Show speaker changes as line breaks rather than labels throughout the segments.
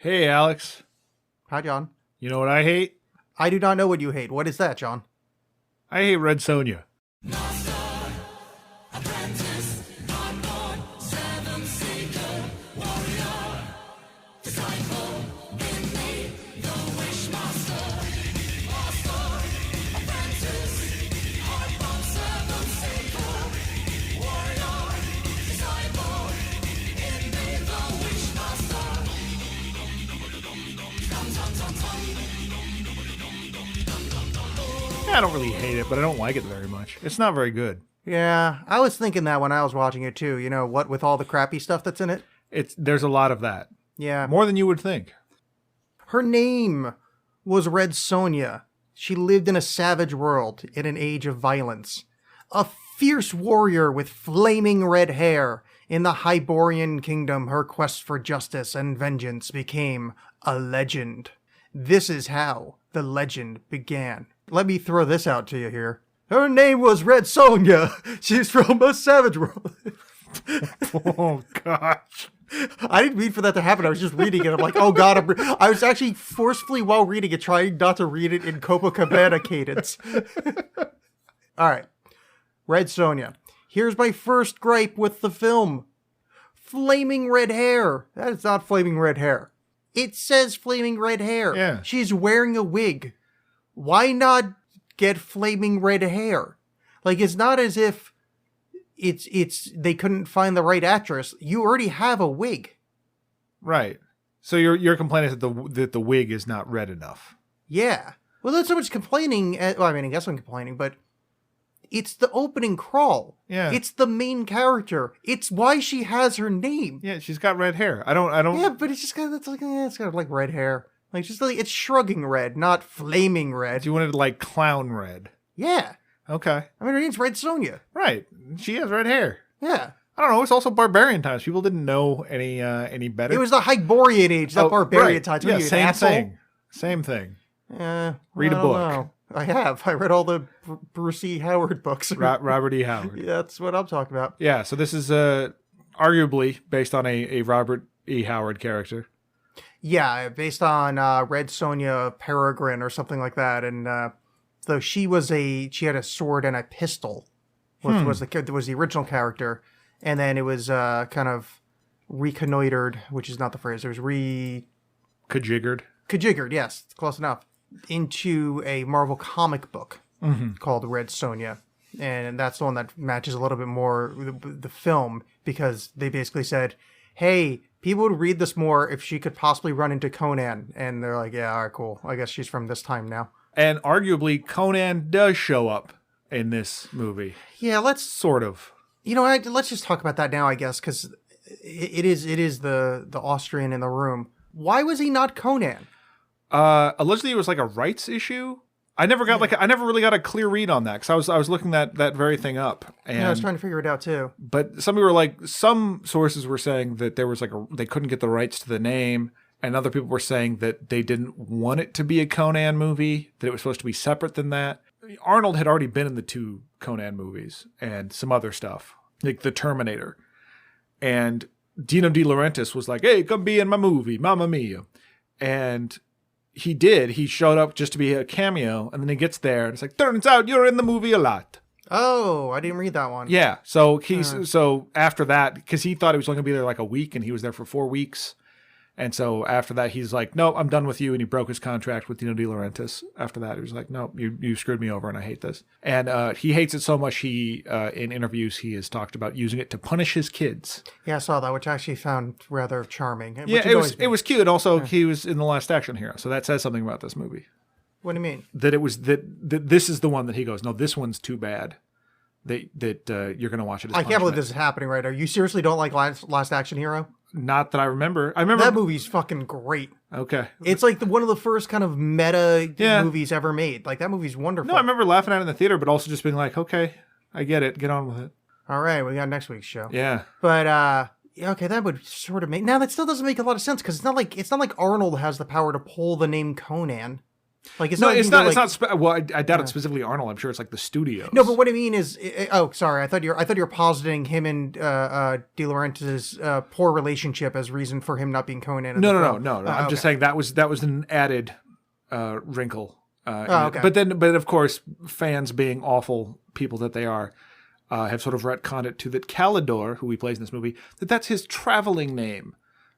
Hey, Alex.
Hi, John.
You know what I hate?
I do not know what you hate. What is that, John?
I hate Red Sonja. I don't really hate it, but I don't like it very much. It's not very good.
Yeah, I was thinking that when I was watching it too. You know, what with all the crappy stuff that's in it?
There's a lot of that.
Yeah.
More than you would think.
Her name was Red Sonja. She lived in a savage world in an age of violence. A fierce warrior with flaming red hair. In the Hyborian kingdom, her quest for justice and vengeance became a legend. This is how the legend began. Let me throw this out to you here. Her name was Red Sonja. She's from a savage world.
Oh, gosh.
I didn't mean for that to happen. I was just reading it. I'm like, oh, God. I was actually forcefully, while reading it, trying not to read it in Copacabana cadence. All right. Red Sonja. Here's my first gripe with the film. Flaming red hair. That is not flaming red hair. It says flaming red hair.
Yeah.
She's wearing a wig. Why not get flaming red hair? Like, it's not as if it's they couldn't find the right actress. You already have a wig.
Right. So you're complaining that the wig is not red enough.
Yeah. Well, not so much complaining. Well, I mean, I guess I'm complaining, but it's the opening crawl.
Yeah.
It's the main character. It's why she has her name.
Yeah, she's got red hair. I don't.
Yeah, but it's just kind of it's got like red hair. Like, just like, it's shrugging red, not flaming red.
You wanted like clown red.
Yeah.
Okay.
I mean, her name's Red Sonja.
Right. She has red hair.
Yeah.
I don't know. It's also barbarian times. People didn't know any better.
It was the Hyborian age, not barbarian
right.
times.
Yeah,
You
same
asshole?
thing. Same thing. Read
I
a
don't
book.
know. I have. I read all the Bruce E. Howard books.
Robert E. Howard.
Yeah, that's what I'm talking about.
Yeah, so this is arguably based on a Robert E. Howard character.
Yeah, based on Red Sonja Peregrine or something like that. And though she had a sword and a pistol, which was the original character. And then it was kind of reconnoitered, which is not the phrase. It was
Kajiggered,
yes, close enough, into a Marvel comic book called Red Sonja. And that's the one that matches a little bit more the film, because they basically said, hey, people would read this more if she could possibly run into Conan. And they're like, yeah, all right, cool. I guess she's from this time now.
And arguably, Conan does show up in this movie.
Yeah, let's
Sort of.
let's just talk about that now, I guess, because it is the Austrian in the room. Why was he not Conan?
Allegedly, it was like a rights issue. I never really got a clear read on that, because I was looking that very thing up. And,
Yeah, I was trying to figure it out too.
But some sources were saying that there was they couldn't get the rights to the name, and other people were saying that they didn't want it to be a Conan movie, that it was supposed to be separate than that. Arnold had already been in the 2 Conan movies and some other stuff, like The Terminator. And Dino De Laurentiis was like, hey, come be in my movie, Mamma Mia. And he did. He showed up just to be a cameo, and then he gets there, and it's like, turns out you're in the movie a lot.
Oh, I didn't read that one.
Yeah. So so after that, because he thought he was only going to be there like a week, and he was there for 4 weeks. And so after that, he's like, no, I'm done with you. And he broke his contract with Dino De Laurentiis. After that, he was like, no, you screwed me over, and I hate this. And he hates it so much, he in interviews, he has talked about using it to punish his kids.
Yeah, I saw that, which I actually found rather charming.
Yeah, it was cute. Also, he was in The Last Action Hero. So that says something about this movie.
What do you mean?
That it was that this is the one that he goes, no, this one's too bad. That you're going to watch it as
I can't believe
punishment.
this is happening right now. You seriously don't like Last Action Hero?
Not that I remember. I remember
That movie's fucking great.
Okay.
It's like one of the first kind of meta
Yeah.
movies ever made. Like, that movie's wonderful.
No, I remember laughing at it in the theater, but also just being like, okay, I get it. Get on with it.
All right, we got next week's show.
Yeah.
But yeah, okay, that would sort of make. Now that still doesn't make a lot of sense, because it's not like Arnold has the power to pull the name Conan Like it's
No,
not.
it's
even
not.
like,
It's not. Well, I doubt it's specifically Arnold. I'm sure it's like the studios.
No, but what I mean is, oh, sorry. I thought you're positing him and De Laurentiis' poor relationship as reason for him not being Conan.
No. I'm just saying that was an added wrinkle.
Okay.
But of course, fans being awful people that they are, have sort of retconned it to that Calidor, who he plays in this movie, that's his traveling name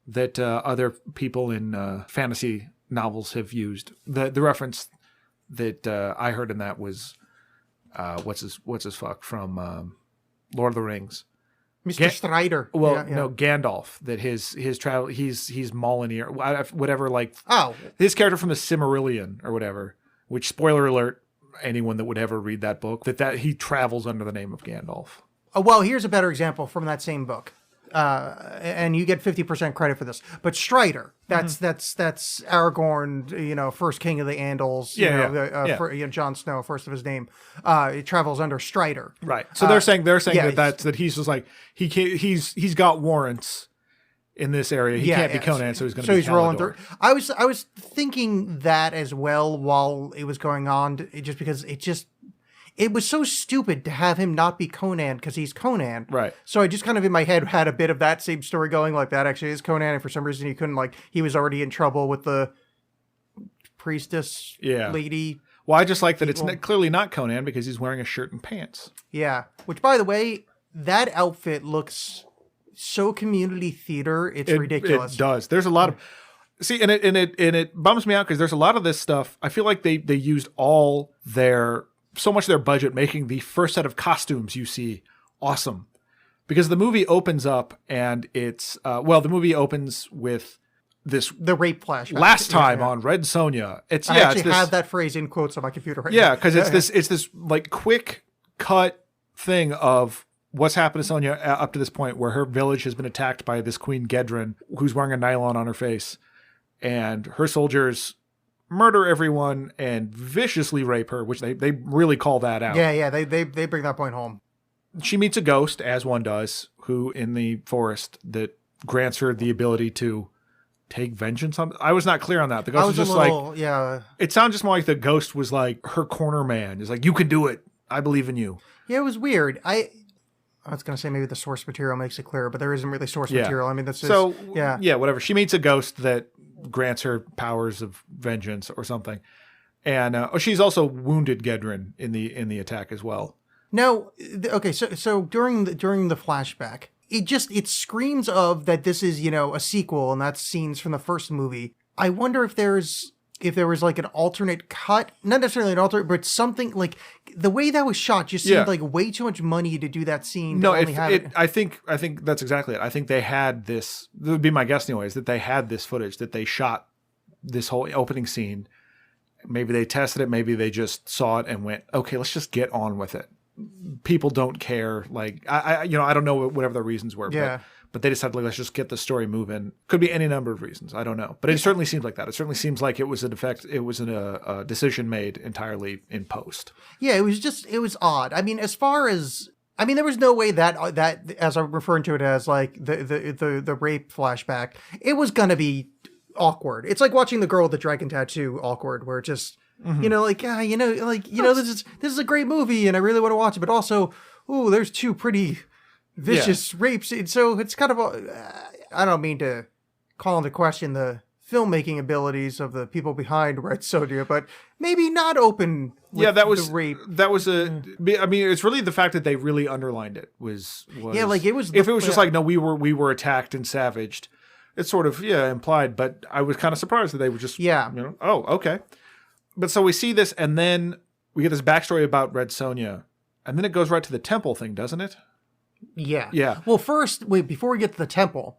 that other people in fantasy novels have used. The reference that I heard in that was what's his fuck from Lord of the Rings,
Mr. Strider.
Well, no, Gandalf. That his travel he's Mjolnir, whatever. Like his character from the Silmarillion or whatever. Which, spoiler alert, anyone that would ever read that book, that he travels under the name of Gandalf.
Oh, well, here's a better example from that same book. And you get 50% credit for this. But Strider, that's Aragorn, first king of the Andals, Jon Snow, first of his name. It travels under Strider.
Right. So they're saying that he's just like he's got warrants in this area. He can't be Conan, so he's going to be Calidor.
Rolling through. I was thinking that as well while it was going on, just because it was so stupid to have him not be Conan because he's Conan.
Right.
So I just kind of in my head had a bit of that same story going, like that actually is Conan, and for some reason he couldn't, he was already in trouble with the priestess lady.
Well, I just like that it's clearly not Conan because he's wearing a shirt and pants.
Yeah. Which, by the way, that outfit looks so community theater, it's ridiculous.
It does. There's a lot of and it bums me out because there's a lot of this stuff. I feel like they used so much of their budget making the first set of costumes you see awesome, because the movie opens up and it's the movie opens with
the rape flashback.
Last time on Red Sonja.
I actually have that phrase in quotes on my computer right now.
Yeah, because it's this like quick cut thing of what's happened to Sonja up to this point, where her village has been attacked by this Queen Gedrin, who's wearing a nylon on her face, and her soldiers murder everyone and viciously rape her, which they really call that out.
Yeah, they bring that point home.
She meets a ghost, as one does, who in the forest that grants her the ability to take vengeance on. I was not clear on that. The ghost was just it sounds just more like the ghost was like her corner man. It's like, you can do it. I believe in you.
Yeah, it was weird. I was going to say maybe the source material makes it clearer, but there isn't really source material. I mean, that's just,
whatever. She meets a ghost that grants her powers of vengeance or something, and she's also wounded Gedrin in the attack as well.
Now, okay, so during the flashback, it screams of that this is a sequel, and that's scenes from the first movie. I wonder if there was like an alternate cut, not necessarily an alternate, but something like the way that was shot just seemed like way too much money to do that scene.
No, I think that's exactly it. I think they had this. That would be my guess, anyways. That they had this footage that they shot this whole opening scene. Maybe they tested it. Maybe they just saw it and went, "Okay, let's just get on with it." People don't care. Like I don't know whatever the reasons were.
Yeah.
But they decided, let's just get the story moving. Could be any number of reasons. I don't know. But it certainly seems like that. It certainly seems like it was a decision made entirely in post.
Yeah, it was odd. I mean, there was no way that as I'm referring to it as like the rape flashback, it was going to be awkward. It's like watching The Girl with the Dragon Tattoo awkward, where it just, this is a great movie and I really want to watch it, but also, there's two pretty vicious rapes. So it's kind of I don't mean to call into question the filmmaking abilities of the people behind Red Sonja, but maybe not open with the rape.
That was I mean, it's really the fact that they really underlined it was
like it was.
If it was just like, no, we were attacked and savaged, it's sort of implied, but I was kind of surprised that they were just oh, okay. But so we see this, and then we get this backstory about Red Sonja, and then it goes right to the temple thing, doesn't it?
Yeah.
Yeah.
Well, first, wait, before we get to the temple,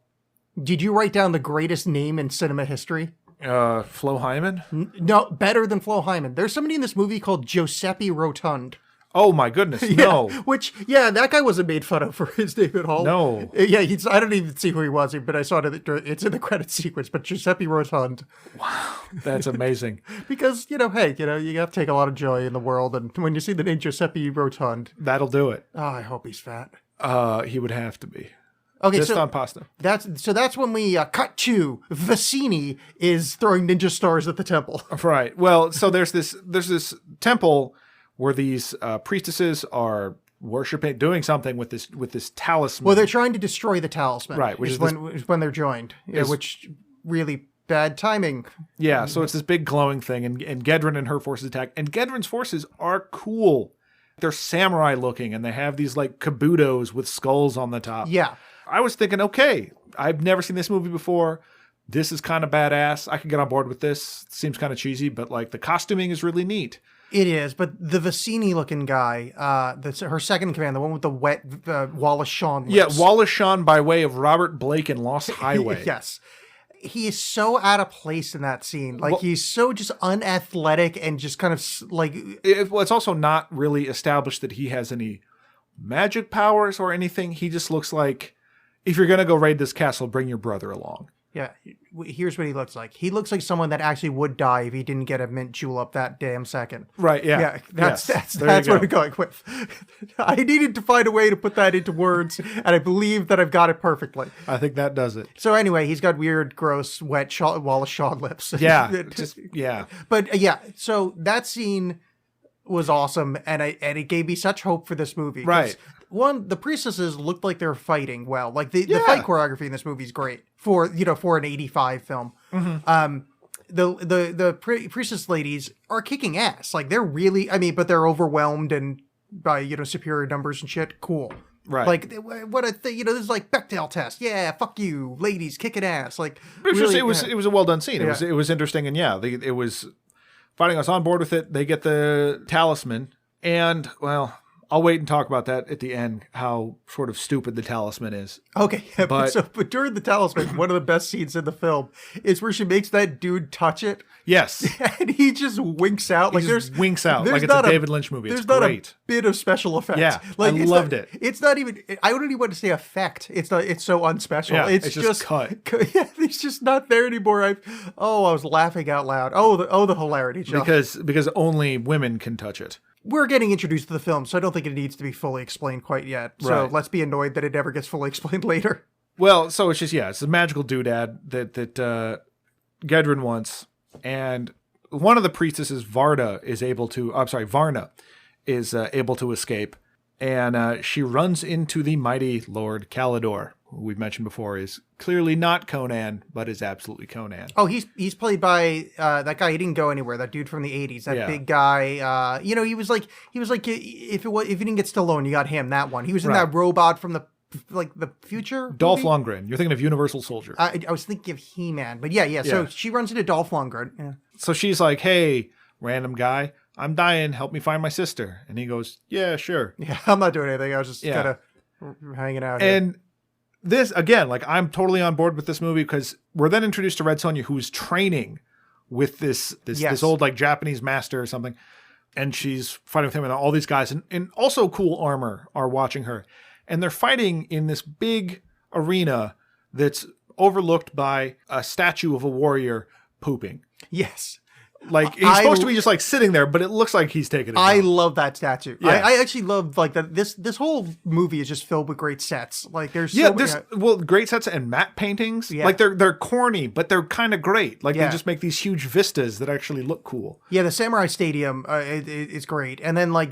did you write down the greatest name in cinema history?
Flo Hyman?
No, better than Flo Hyman. There's somebody in this movie called Giuseppe Rotund.
Oh my goodness, no.
That guy wasn't made fun of for his name at all.
No.
Yeah, I don't even see who he was, but I saw it's in the credit sequence, but Giuseppe Rotund.
Wow, that's amazing.
Because, you have to take a lot of joy in the world, and when you see the name Giuseppe Rotund.
That'll do it.
Oh, I hope he's fat.
He would have to be.
Okay,
Just
so
on pasta.
that's when we cut to Vicini is throwing ninja stars at the temple.
Right. Well, so there's this temple where these priestesses are worshiping, doing something with this talisman.
Well, they're trying to destroy the talisman.
Right, which is
when they're joined. Yeah, which really bad timing.
Yeah, so it's this big glowing thing, and Gedren and her forces attack. And Gedren's forces are cool. They're samurai looking, and they have these like kabutos with skulls on the top.
Yeah.
I was thinking, okay, I've never seen this movie before. This is kind of badass. I could get on board with this. Seems kind of cheesy, but like the costuming is really neat.
It is, but the Vicini-looking guy, her second in command, the one with the wet Wallace Shawn lips.
Yeah, Wallace Shawn by way of Robert Blake in Lost Highway.
Yes. He is so out of place in that scene. Like, he's so just unathletic and just kind of like...
It's also not really established that he has any magic powers or anything. He just looks like, if you're going to go raid this castle, bring your brother along.
Yeah, here's what he looks like. He looks like someone that actually would die if he didn't get a mint julep that damn second.
Right, yeah.
Yeah, that's what I'm going with. I needed to find a way to put that into words, and I believe that I've got it perfectly.
I think that does it.
So anyway, he's got weird, gross, wet Wallace Shawn lips.
Yeah, yeah.
But yeah, so that scene was awesome, and it gave me such hope for this movie.
Right.
One, the priestesses looked like they're fighting well. Like the fight choreography in this movie is great for an 85 film. Mm-hmm. The priestess ladies are kicking ass. Like they're really, but they're overwhelmed and by superior numbers and shit. Cool.
Right.
Like what a thing. This is like Bechdel test. Yeah, fuck you, ladies kicking ass. Like
it was a well done scene. It was interesting, and it was fighting us on board with it. They get the talisman, and well, I'll wait and talk about that at the end, how sort of stupid the talisman is.
Okay, but during the talisman, one of the best scenes in the film is where she makes that dude touch it.
Yes.
And he just winks out.
Like winks out like it's a David Lynch movie. It's great.
There's not a bit of special effects.
Yeah,
like,
I loved it.
It's not even, I don't even want to say effect. It's so unspecial.
Yeah,
it's just
cut.
Yeah, it's just not there anymore. I was laughing out loud. The hilarity, John.
Because only women can touch it.
We're getting introduced to the film, so I don't think it needs to be fully explained quite yet. So
Right.
let's be annoyed that it never gets fully explained later.
Well, so it's just, it's a magical doodad that Gedren wants. And one of the priestesses, Varna, is able to escape. And she runs into the mighty Lord Kalidor, who we've mentioned before is clearly not Conan, but is absolutely Conan.
Oh, he's played by that guy. He didn't go anywhere. That dude from the '80s. That big guy. He was like if you didn't get Stallone, you got him. That one. He was in that robot from the future.
Dolph
movie?
Lundgren. You're thinking of Universal Soldier.
I was thinking of He-Man, but yeah. So she runs into Dolph Lundgren. Yeah.
So she's like, "Hey, random guy, I'm dying. Help me find my sister." And he goes, "Yeah, sure."
Yeah, I'm not doing anything. I was just kind of hanging out here.
And this, again, like I'm totally on board with this movie because we're then introduced to Red Sonja, who's training with this old like Japanese master or something. And she's fighting with him, and all these guys and also cool armor are watching her. And they're fighting in this big arena that's overlooked by a statue of a warrior pooping.
Yes.
Like he's supposed to be just like sitting there, but it looks like he's taking it.
I love that statue.
Yeah.
I actually love like that. This whole movie is just filled with great sets. Like there's
great sets and matte paintings.
Yeah.
Like they're corny, but they're kind of great. Like they just make these huge vistas that actually look cool.
Yeah, the Samurai Stadium is great. And then like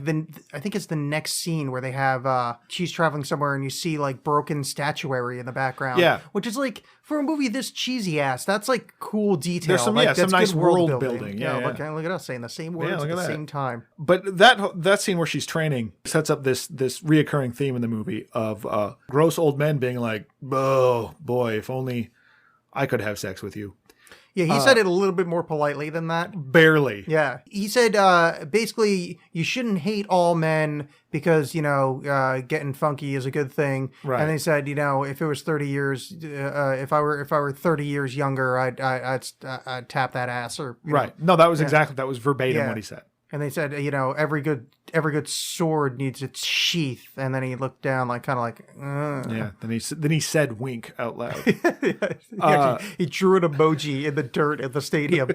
I think it's the next scene where they have she's traveling somewhere and you see like broken statuary in the background.
Yeah,
which is like for a movie this cheesy ass, that's like cool detail.
There's some
that's
some nice
good
world building. Yeah,
look at us saying the same words at the same time.
But that scene where she's training sets up this reoccurring theme in the movie of gross old men being like, "Oh boy, if only I could have sex with you."
Yeah, he said it a little bit more politely than that.
Barely.
Yeah. He said, basically, you shouldn't hate all men because, getting funky is a good thing.
Right.
And they said, if it was 30 years, if I were 30 years younger, I'd tap that ass or.
Right. No, that was that was verbatim what he said.
And they said, every good sword needs its sheath. And then he looked down, like kind of like,
yeah. Then he said "wink" out loud.
He drew an emoji in the dirt at the stadium.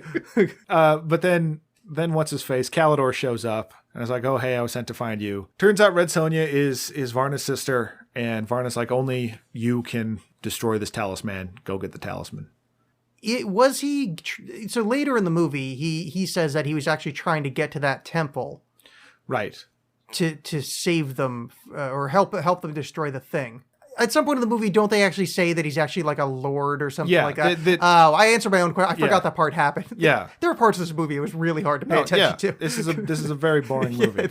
But then then what's his face? Calidor shows up and is like, oh, hey, I was sent to find you. Turns out Red Sonja is Varna's sister. And Varna's like, only you can destroy this talisman. Go get the talisman.
So later in the movie, he says that he was actually trying to get to that temple.
Right.
To save them or help them destroy the thing. At some point in the movie, don't they actually say that he's actually like a lord or something like that? I answered my own question. I forgot that part happened.
Yeah.
There were parts of this movie it was really hard to pay attention to.
This is a very boring movie.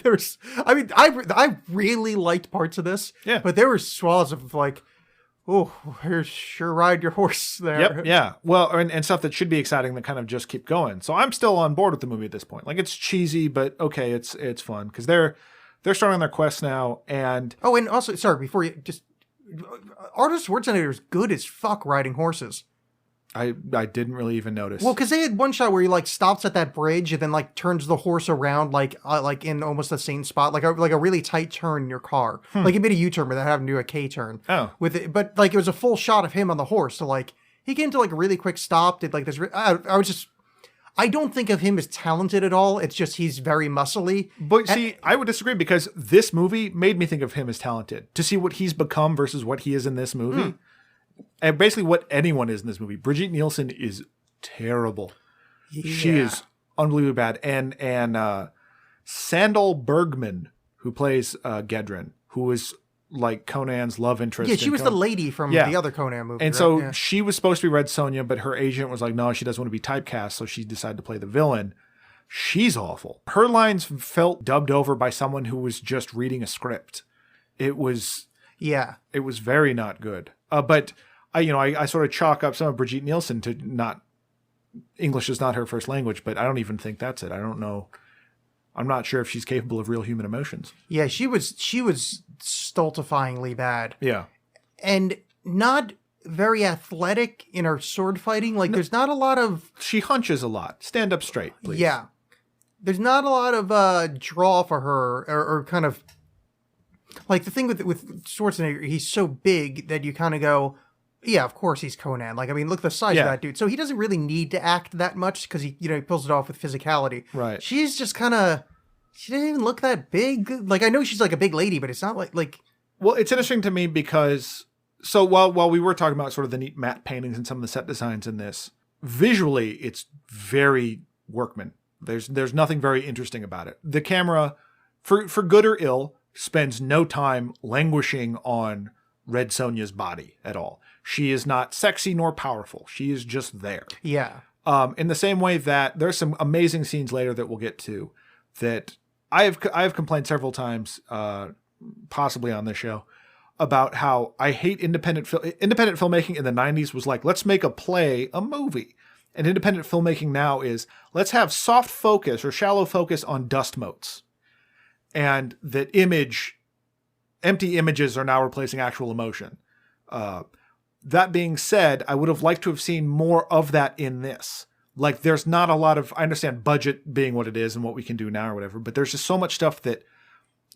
I really liked parts of this.
Yeah.
But there were swaths of like, oh, sure ride your horse there.
Yep, yeah. Well, and stuff that should be exciting that kind of just keep going. So I'm still on board with the movie at this point. Like, it's cheesy, but okay, it's fun because they're starting their quest now. And
also, sorry, before you just, Arnold Schwarzenegger is good as fuck riding horses.
I didn't really even notice.
Well, because they had one shot where he like stops at that bridge and then like turns the horse around like in almost the same spot, like a really tight turn in your car. Like he made a U-turn, but that happened to do a K-turn.
Oh,
with it, but like it was a full shot of him on the horse. So like he came to like a really quick stop. Did like this. I don't think of him as talented at all. It's just he's very muscly.
But see, I would disagree because this movie made me think of him as talented. To see what he's become versus what he is in this movie. And basically what anyone is in this movie. Brigitte Nielsen is terrible. Yeah. She is unbelievably bad. And Sandal Bergman, who plays Gedren, who is like Conan's love interest.
Yeah, she was the lady from the other Conan movie.
And so she was supposed to be Red Sonja, but her agent was like, no, she doesn't want to be typecast. So she decided to play the villain. She's awful. Her lines felt dubbed over by someone who was just reading a script. It was very not good. But I sort of chalk up some of Brigitte Nielsen to not, English is not her first language, but I don't even think that's it. I don't know. I'm not sure if she's capable of real human emotions.
Yeah, she was stultifyingly bad.
Yeah.
And not very athletic in her sword fighting. Like, there's not a lot of...
She hunches a lot. Stand up straight, please.
Yeah. There's not a lot of draw for her, or kind of... Like, the thing with Schwarzenegger, he's so big that you kind of go... Yeah, of course he's Conan. Like, I mean, look at the size of that dude. So he doesn't really need to act that much because he pulls it off with physicality.
Right.
She's just kind of, she didn't even look that big. Like, I know she's like a big lady, but it's not like.
Well, it's interesting to me because, so while we were talking about sort of the neat matte paintings and some of the set designs in this, visually it's very workman. There's nothing very interesting about it. The camera, for good or ill, spends no time languishing on Red Sonja's body at all. She is not sexy nor powerful. She is just there.
Yeah.
In the same way that there's some amazing scenes later that we'll get to that I have complained several times, possibly on this show, about how I hate independent filmmaking in the 90s was like, let's make a movie. And independent filmmaking now is, let's have soft focus or shallow focus on dust motes. And that empty images are now replacing actual emotion. That being said, I would have liked to have seen more of that in this. Like, there's not a lot of, I understand budget being what it is and what we can do now or whatever, but there's just so much stuff that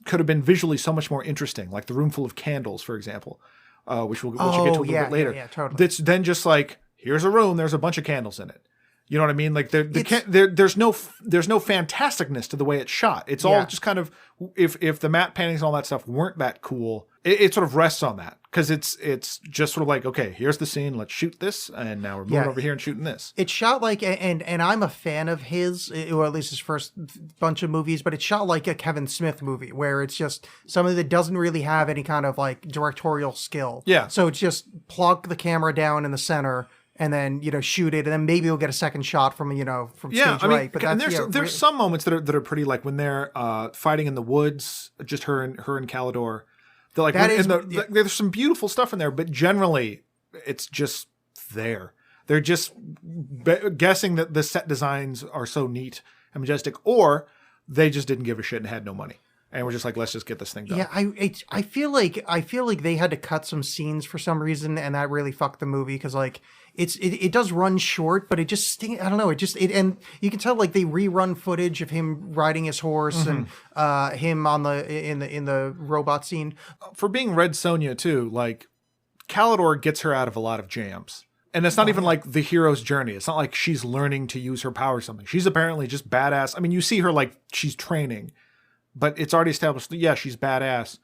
could have been visually so much more interesting. Like the room full of candles, for example, which we'll get to a little bit later.
Yeah, totally.
That's then just like, here's a room, there's a bunch of candles in it. You know what I mean? Like there's no fantasticness to the way it's shot. It's all just kind of, if the matte paintings and all that stuff weren't that cool, it sort of rests on that because it's just sort of like, okay, here's the scene, let's shoot this, and now we're moving over here and shooting this.
It's shot like, and I'm a fan of his, or at least his first bunch of movies, but it's shot like a Kevin Smith movie where it's just something that doesn't really have any kind of like directorial skill.
Yeah.
So it's just plug the camera down in the center. And then, shoot it, and then maybe we'll get a second shot from stage right. But
and there's some moments that are pretty, like when they're fighting in the woods, just her and Calidor. They're like, there's some beautiful stuff in there, but generally it's just there. They're just guessing that the set designs are so neat and majestic, or they just didn't give a shit and had no money. And we're just like, let's just get this thing done.
Yeah, I feel like they had to cut some scenes for some reason, and that really fucked the movie because like it does run short, but it just I don't know. And you can tell like they rerun footage of him riding his horse and him on in the robot scene.
For being Red Sonja too, like Calidor gets her out of a lot of jams. And it's not even like the hero's journey. It's not like she's learning to use her power or something. She's apparently just badass. I mean, you see her like she's training, but it's already established that, yeah, she's badass.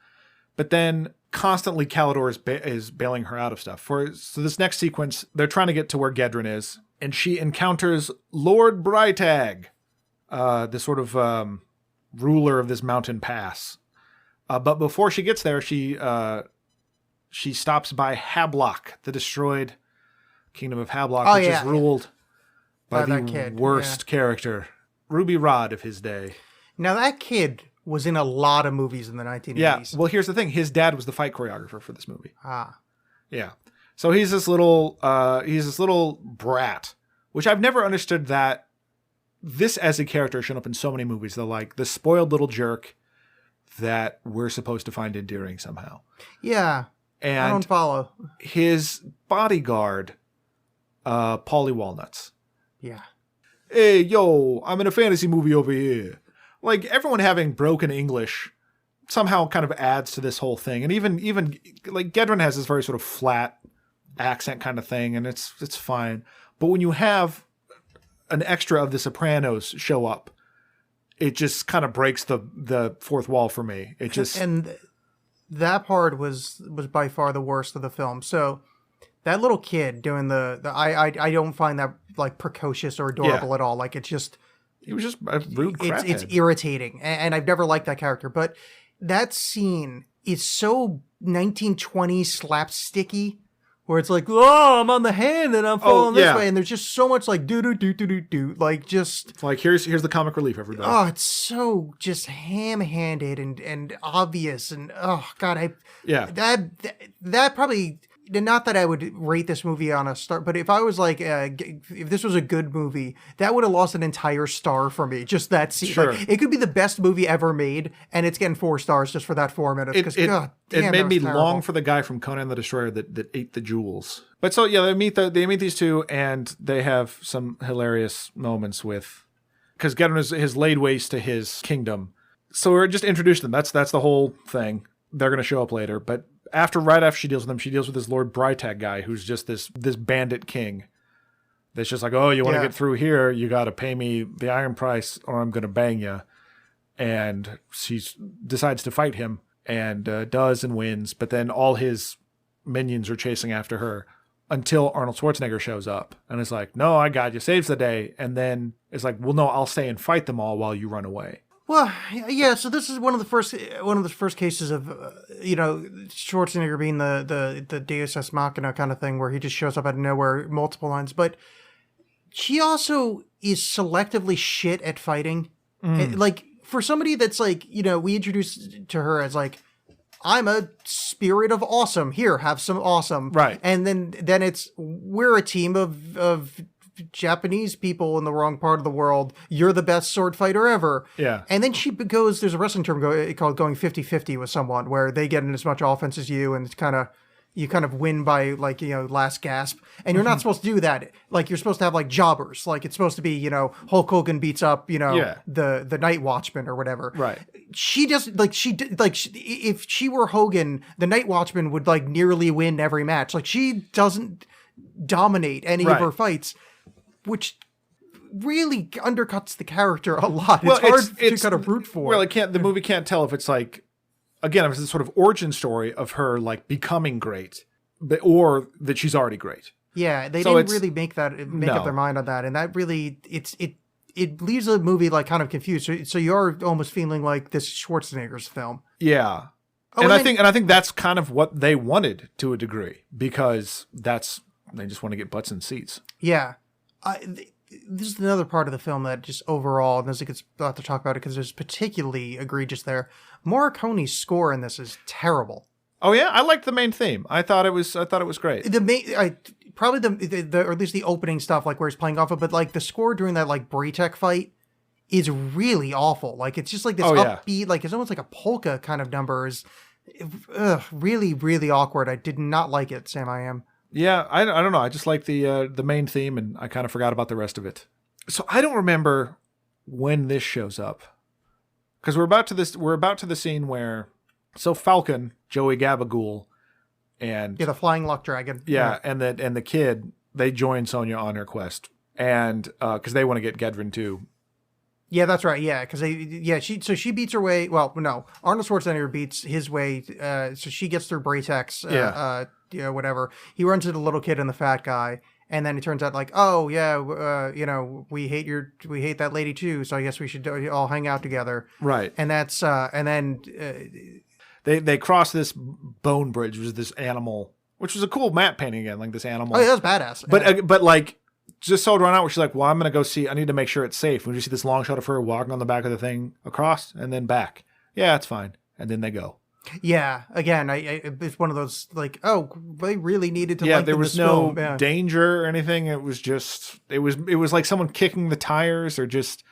But then constantly Calidor is bailing her out of stuff. So this next sequence, they're trying to get to where Gedren is, and she encounters Lord Brightag, the sort of ruler of this mountain pass. But before she gets there, she stops by Hablock, the destroyed kingdom of Hablock, which is ruled by the worst character, Ruby Rod of his day.
Now that kid was in a lot of movies in the 1980s.
Yeah, well, here's the thing. His dad was the fight choreographer for this movie.
Ah.
Yeah. So he's this little brat, which I've never understood that this as a character shown up in so many movies. They're like the spoiled little jerk that we're supposed to find endearing somehow.
Yeah.
And
I don't follow.
His bodyguard, Paulie Walnuts.
Yeah.
Hey, yo, I'm in a fantasy movie over here. Like, everyone having broken English somehow kind of adds to this whole thing. And even like Gedren has this very sort of flat accent kind of thing, and it's fine. But when you have an extra of The Sopranos show up, it just kind of breaks the fourth wall for me. It just
and that part was by far the worst of the film. So that little kid doing I don't find that like precocious or adorable at all. Like it's just
he was just a rude craphead.
It's irritating, and I've never liked that character. But that scene is so 1920s slapsticky, where it's like, oh, I'm on the hand and I'm falling this way, and there's just so much like do, like just
it's like here's the comic relief, everybody.
Oh, it's so just ham-handed and obvious, and oh god, that probably. Not that I would rate this movie on a star, but if I was like, if this was a good movie, that would have lost an entire star for me. Just that scene.
Sure.
Like, it could be the best movie ever made, and it's getting 4 stars just for that 4 minutes. Because God damn,
it made me
terrible.
long for the guy from Conan the Destroyer that ate the jewels. But so yeah, they meet these two, and they have some hilarious moments with because Gedren has laid waste to his kingdom. So we're just introduced them. That's the whole thing. They're gonna show up later, but. Right after she deals with them, she deals with this Lord Brightag guy who's just this bandit king. That's just like, oh, you want to get through here, you got to pay me the iron price, or I'm going to bang you. And she decides to fight him, and does and wins. But then all his minions are chasing after her until Arnold Schwarzenegger shows up, and is like, no, I got you, saves the day. And then it's like, well, no, I'll stay and fight them all while you run away.
Well, yeah. So this is one of the first cases of Schwarzenegger being the Deus Ex Machina kind of thing, where he just shows up out of nowhere multiple times. But she also is selectively shit at fighting. Like for somebody that's like, we introduced to her as like, I'm a spirit of awesome. Here, have some awesome.
Right.
And then it's we're a team of Japanese people in the wrong part of the world. You're the best sword fighter ever.
Yeah.
And then she goes, there's a wrestling term called going 50-50 with someone, where they get in as much offense as you, and you kind of win by like, last gasp. And you're not supposed to do that. Like you're supposed to have like jobbers. Like it's supposed to be, Hulk Hogan beats up, the Night Watchman or whatever.
Right.
She doesn't if she were Hogan, the Night Watchman would like nearly win every match. Like she doesn't dominate any of her fights, which really undercuts the character a lot. Well, it's hard to kind of root for.
Well, the movie can't tell if it's like, again, if it's this sort of origin story of her like becoming great, or that she's already great.
Yeah, they didn't really make up their mind on that, and that really it leaves the movie like kind of confused. So you are almost feeling like this is Schwarzenegger's film.
Yeah. And I think that's kind of what they wanted to a degree, because they just want to get butts in seats.
Yeah. This is another part of the film that just overall, and as it gets about to talk about it because it's particularly egregious there, Morricone's score in this is terrible.
Oh yeah, I liked the main theme. I thought it was great.
Probably the or at least the opening stuff, like where he's playing off of, but like the score during that like Braytek fight is really awful. Like it's just like this upbeat, like it's almost like a polka kind of number. Is really, really awkward. I did not like it, Sam. I am.
Yeah, I don't know. I just like the main theme, and I kind of forgot about the rest of it. So I don't remember when this shows up, because we're about to the scene where Falcon, Joey Gabagool, and
the flying luck dragon,
and the kid they join Sonja on her quest, and because they want to get Gedrin too.
Yeah, that's right. Yeah, because she beats her way. Well, no, Arnold Schwarzenegger beats his way. So she gets through Bratex. Whatever. He runs into the little kid and the fat guy, and then it turns out like, oh yeah, we hate that lady too. So I guess we should all hang out together.
Right.
And that's and then
they cross this bone bridge, which is this animal, which was a cool map painting again, like this animal.
Oh, yeah, that was badass.
But like. Just so run out where she's like, well, I'm going to go see, I need to make sure it's safe. We just see this long shot of her walking on the back of the thing across and then back. Yeah, it's fine. And then they go.
Yeah. Again, it's one of those like, oh, they really needed to.
Yeah, there was no danger or anything. It was just, it was like someone kicking the tires or just,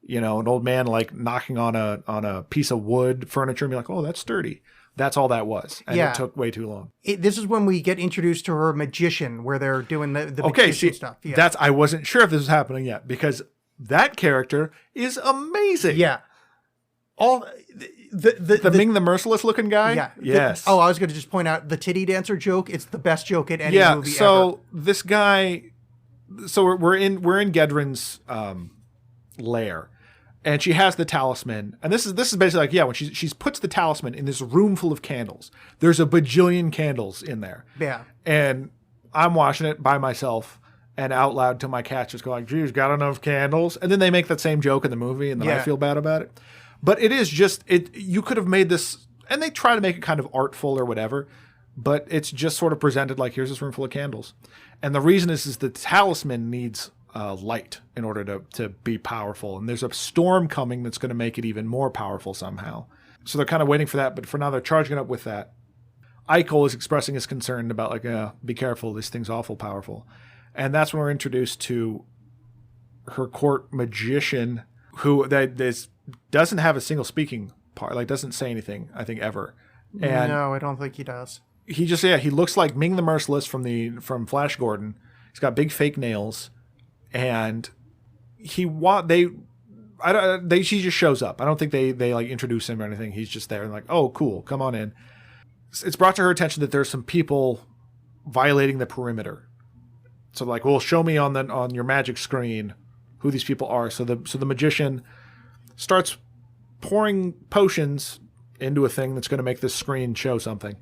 an old man like knocking on a piece of wood furniture and be like, oh, that's sturdy. That's all that was. And it took way too long.
This is when we get introduced to her magician where they're doing the magician stuff. Yeah.
I wasn't sure if this was happening yet because that character is amazing.
Yeah. All the
Ming the Merciless looking guy?
Yeah.
Yes.
I was going to just point out the titty dancer joke. It's the best joke in any movie ever.
So this guy, we're in Gedrin's lair. And she has the talisman. And this is basically like, when she puts the talisman in this room full of candles. There's a bajillion candles in there.
Yeah.
And I'm watching it by myself and out loud to my cat just going, geez, got enough candles? And then they make that same joke in the movie and then I feel bad about it. But it is just, you could have made this, and they try to make it kind of artful or whatever, but it's just sort of presented like, here's this room full of candles. And the reason is the talisman needs light in order to be powerful. And there's a storm coming that's going to make it even more powerful somehow. So they're kind of waiting for that. But for now, they're charging it up with that. Eichel is expressing his concern about like, be careful. This thing's awful powerful. And that's when we're introduced to her court magician who doesn't have a single speaking part, like doesn't say anything, I think, ever. And
no, I don't think he does.
He just, he looks like Ming the Merciless from Flash Gordon. He's got big fake nails. And she just shows up. I don't think they like introduce him or anything. He's just there and like, oh, cool, come on in. It's brought to her attention that there's some people violating the perimeter. So like, well, show me on your magic screen who these people are. So the magician starts pouring potions into a thing that's going to make this screen show something,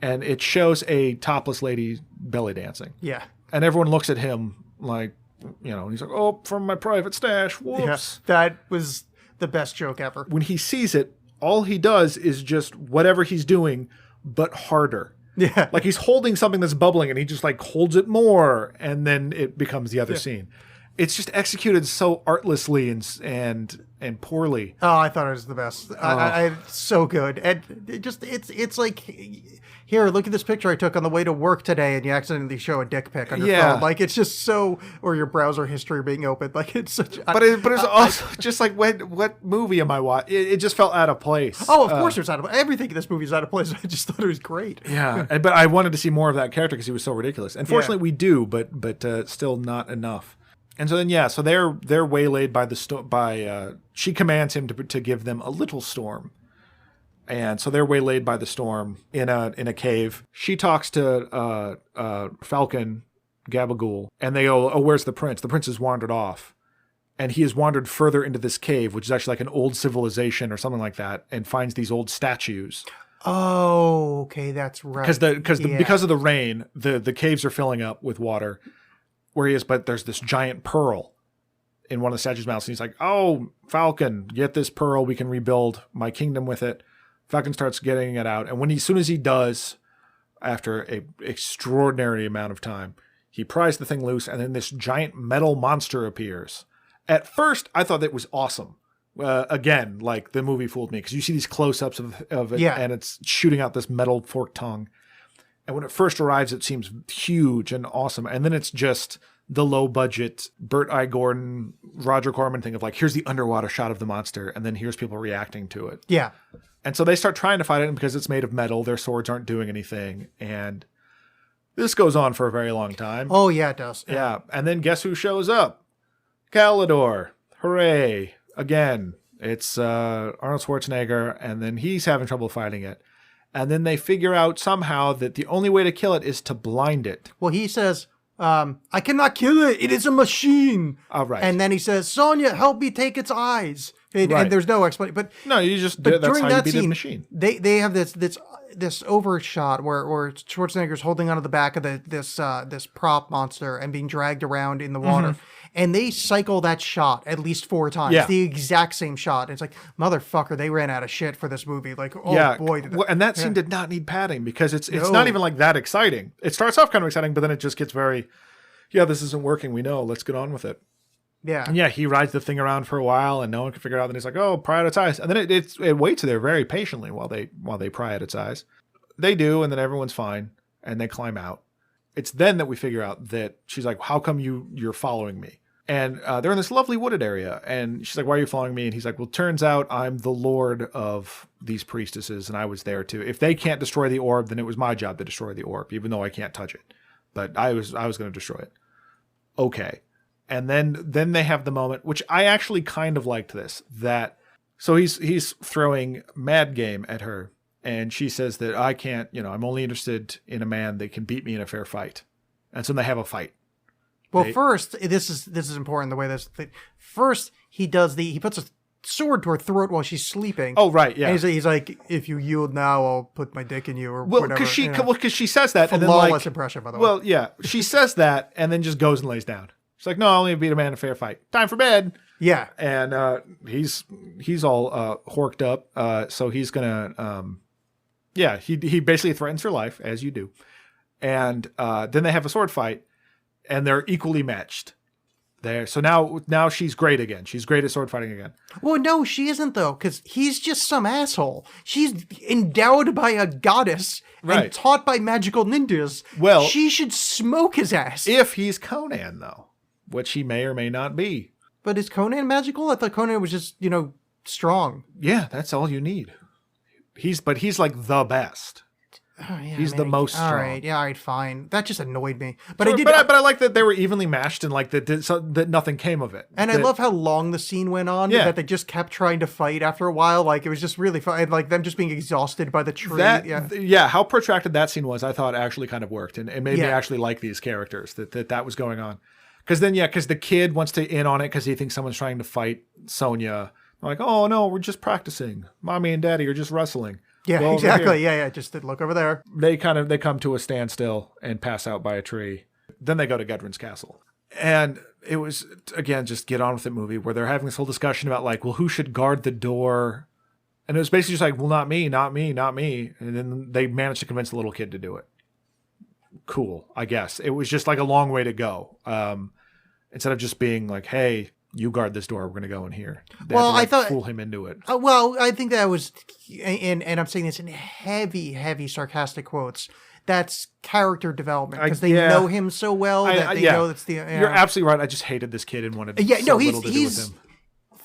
and it shows a topless lady belly dancing.
Yeah,
and everyone looks at him like. He's like, oh, from my private stash. Whoops.
Yeah, that was the best joke ever.
When he sees it, all he does is just whatever he's doing, but harder.
Yeah.
Like he's holding something that's bubbling and he just like holds it more and then it becomes the other scene. It's just executed so artlessly and poorly.
Oh, I thought it was the best. So good. And it's like, here, look at this picture I took on the way to work today, and you accidentally show a dick pic on your phone. Like it's just so, or your browser history being opened. Like it's such.
But it's also just like what movie am I watching? It just felt out of place.
Oh, of course, it's out of place. Everything in this movie is out of place. I just thought it was great.
Yeah, but I wanted to see more of that character because he was so ridiculous. Unfortunately, we do, but still not enough. And so then, so they're waylaid by she commands him to give them a little storm. And so they're waylaid by the storm in a cave. She talks to Falcon Gabagool, and they go, oh, where's the prince? The prince has wandered off. And he has wandered further into this cave, which is actually like an old civilization or something like that, and finds these old statues.
Oh, okay, that's right.
Because of the rain, the caves are filling up with water. Where he is, but there's this giant pearl in one of the statues' mouths. And he's like, oh, Falcon, get this pearl. We can rebuild my kingdom with it. Falcon starts getting it out. And as soon as he does, after an extraordinary amount of time, he pries the thing loose, and then this giant metal monster appears. At first, I thought that was awesome. Again, like the movie fooled me, because you see these close-ups of it, and it's shooting out this metal forked tongue. And when it first arrives, it seems huge and awesome. And then it's just the low-budget Burt I. Gordon, Roger Corman thing of like, here's the underwater shot of the monster, and then here's people reacting to it.
Yeah.
And so they start trying to fight it, and because it's made of metal, their swords aren't doing anything. And this goes on for a very long time.
Oh, yeah, it does.
Yeah. And then guess who shows up? Calidor. Hooray. Again, it's Arnold Schwarzenegger, and then he's having trouble fighting it. And then they figure out somehow that the only way to kill it is to blind it.
Well, he says, I cannot kill it. It is a machine.
Oh, right.
And then he says, Sonja, help me take its eyes. And
Right.
there's no explanation. But
no, you just
but
that's
during
how you
that
beat a
scene,
machine.
they have this overshot where Schwarzenegger's holding onto the back of this prop monster and being dragged around in the water. And they cycle that shot at least 4 times.
Yeah.
The exact same shot. It's like, motherfucker, they ran out of shit for this movie. Like, oh boy.
And that scene did not need padding because it's not even like that exciting. It starts off kind of exciting, but then it just gets very, this isn't working. We know. Let's get on with it.
Yeah.
And he rides the thing around for a while and no one can figure it out. Then he's like, oh, pry out its eyes. And then it waits there very patiently while they pry out its eyes. They do, and then everyone's fine. And they climb out. It's then that we figure out that she's like, how come you're following me? And they're in this lovely wooded area. And she's like, why are you following me? And he's like, well, turns out I'm the lord of these priestesses. And I was there too. If they can't destroy the orb, then it was my job to destroy the orb, even though I can't touch it. But I was going to destroy it. Okay. And then they have the moment, which I actually kind of liked this, that, so he's throwing mad game at her. And she says that I can't, I'm only interested in a man that can beat me in a fair fight. And so they have a fight.
Well, first, this is important, the way first he puts a sword to her throat while she's sleeping.
Oh, right, yeah.
And he's like, if you yield now, I'll put my dick in you, or whatever.
Because she says that. And then
flawless impression, by the way.
Well, yeah. She says that and then just goes and lays down. She's like, no, I only beat a man in a fair fight. Time for bed.
Yeah.
And he's all horked up. So he's going to, he basically threatens her life, as you do. And then they have a sword fight, and they're equally matched. So now she's great again. She's great at sword fighting again.
Well, no, she isn't, though, because he's just some asshole. She's endowed by a goddess and taught by magical ninjas.
Well,
she should smoke his ass.
If he's Conan, though, which he may or may not be.
But is Conan magical? I thought Conan was just, strong.
Yeah, that's all you need. He's like the best.
Oh, yeah,
he's the most strong.
All right, fine. That just annoyed me. But
sure, but I like that they were evenly matched and like that nothing came of it.
And I love how long the scene went on.
Yeah.
That they just kept trying to fight after a while. Like it was just really fun. Like them just being exhausted by the tree.
How protracted that scene was, I thought actually kind of worked, and it made me actually like these characters that was going on. Because the kid wants to in on it because he thinks someone's trying to fight Sonja. I'm like, oh no, we're just practicing. Mommy and Daddy are just wrestling.
Yeah,
well,
exactly. Yeah. Just look over there.
They come to a standstill and pass out by a tree. Then they go to Gudrun's castle. And it was, again, just get on with it movie where they're having this whole discussion about like, well, who should guard the door? And it was basically just like, well, not me. And then they managed to convince the little kid to do it. Cool, I guess. It was just like a long way to go. Instead of just being like, hey, you guard this door, we're going to go in here. I thought fool him into it.
I think that was, and I'm saying this in heavy sarcastic quotes. That's character development because they know him so well that they know that's the.
You're absolutely right. I just hated this kid and wanted little to do with him.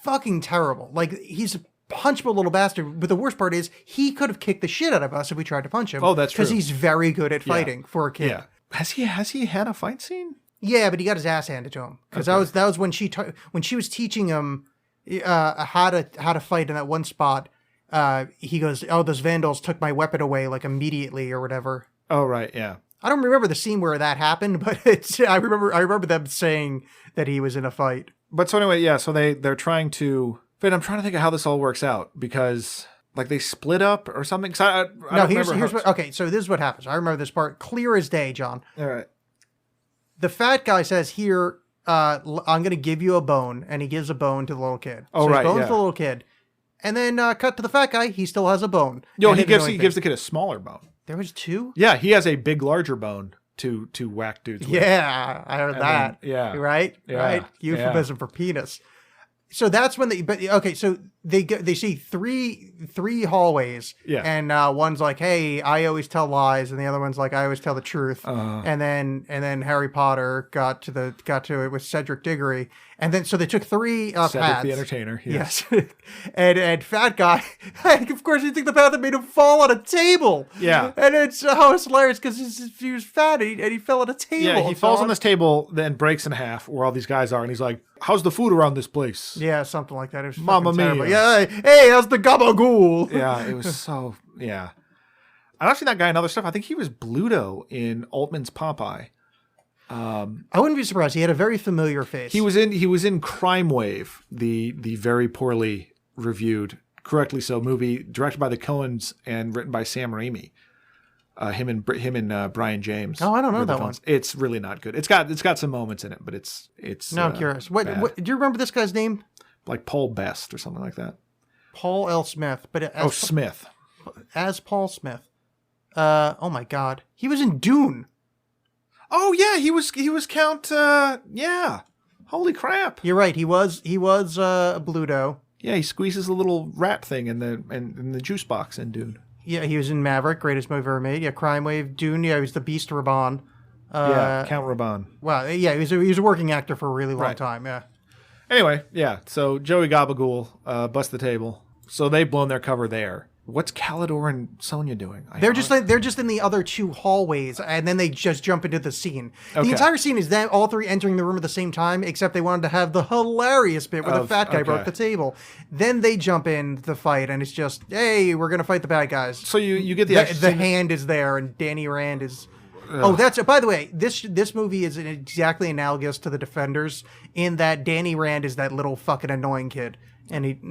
Fucking terrible. Like he's a punchable little bastard. But the worst part is he could have kicked the shit out of us if we tried to punch him.
Oh, that's true.
Because he's very good at fighting for a kid.
Yeah. Has he had a fight scene?
Yeah, but he got his ass handed to him because that was when she was teaching him how to fight in that one spot. He goes, "Oh, those vandals took my weapon away like immediately or whatever."
Oh right, yeah.
I don't remember the scene where that happened, but I remember them saying that he was in a fight.
But so anyway, yeah. So they're trying to. But I'm trying to think of how this all works out because like they split up or something.
Here's what. Okay, so this is what happens. I remember this part clear as day, John.
All right.
The fat guy says, here, I'm going to give you a bone. And he gives a bone to the little kid.
Oh, right,
bone's the little kid. And then cut to the fat guy. He still has a bone.
He gives the kid a smaller bone.
There was 2?
Yeah, he has a big, larger bone to whack dudes with.
Yeah, I heard that.
Then,
Right?
Yeah,
right? Euphemism for penis. So that's when so they see three hallways.
Yeah.
And one's like, hey, I always tell lies, and the other one's like, I always tell the truth. And then Harry Potter got to it with Cedric Diggory. And then so they took 3 paths.
Cedric the Entertainer.
Yes. and fat guy, of course, he took the path that made him fall on a table.
Yeah.
And it's hilarious because he was fat and he fell on a table.
Yeah, he falls on this table, then breaks in half where all these guys are, and he's like, how's the food around this place?
Yeah, something like that. It was
Mamma
terrible.
mia.
Yeah, hey, how's the gabagool?
Yeah, it was so, yeah. I've seen that guy in other stuff. I think he was Bluto in Altman's Popeye.
I wouldn't be surprised. He had a very familiar face.
He was in Crime Wave, the very poorly reviewed, correctly so, movie directed by the Coens and written by Sam Raimi. Him and Brian James.
Oh, I don't know that one.
It's really not good. It's got some moments in it, but it's.
Now I'm curious. What do you remember this guy's name?
Like Paul Best or something like that.
Paul L. Smith, but
Smith.
As Paul Smith. Oh my God, he was in Dune.
Oh yeah, he was Count. Yeah, holy crap!
You're right. He was Bluto.
Yeah, he squeezes a little rat thing in the juice box in Dune.
Yeah, he was in Maverick, greatest movie ever made. Yeah, Crime Wave, Dune. Yeah, he was the Beast Raban.
Count Raban.
Wow. Yeah, he was a working actor for a really long time. Yeah.
Anyway, yeah. So Joey Gabagool busts the table. So they've blown their cover there. What's Calidor and Sonja doing?
They're just in the other two hallways, and then they just jump into the scene.
Okay.
The entire scene is them all three entering the room at the same time, except they wanted to have the hilarious bit where the fat guy broke the table. Then they jump in the fight, and it's just, hey, we're gonna fight the bad guys.
So you get
the hand is there, and Danny Rand is. Oh, that's by the way. This movie is exactly analogous to The Defenders in that Danny Rand is that little fucking annoying kid, and he.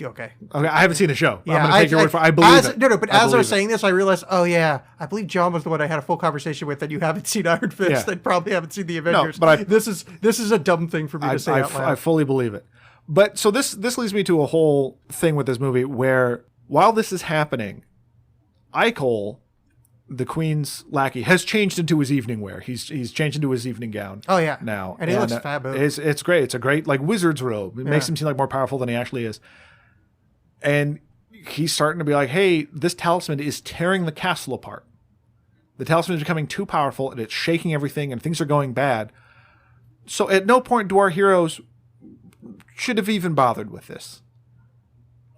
Okay,
I haven't seen the show.
Yeah,
I'm going to take your word for it. I believe it.
No, but as I was saying this, I realized, oh yeah, I believe John was the one I had a full conversation with, and you haven't seen Iron Fist, and probably haven't seen The Avengers.
No, but
this is a dumb thing for me to say out loud.
I fully believe it. But so this leads me to a whole thing with this movie where while this is happening, Eichel, the Queen's lackey, has changed into his evening wear. He's changed into his evening gown.
Oh yeah,
now
and he looks fabulous.
It's great. It's a great like wizard's robe. It makes him seem like more powerful than he actually is. And he's starting to be like, hey, this talisman is tearing the castle apart. The talisman is becoming too powerful, and it's shaking everything, and things are going bad. So at no point do our heroes should have even bothered with this.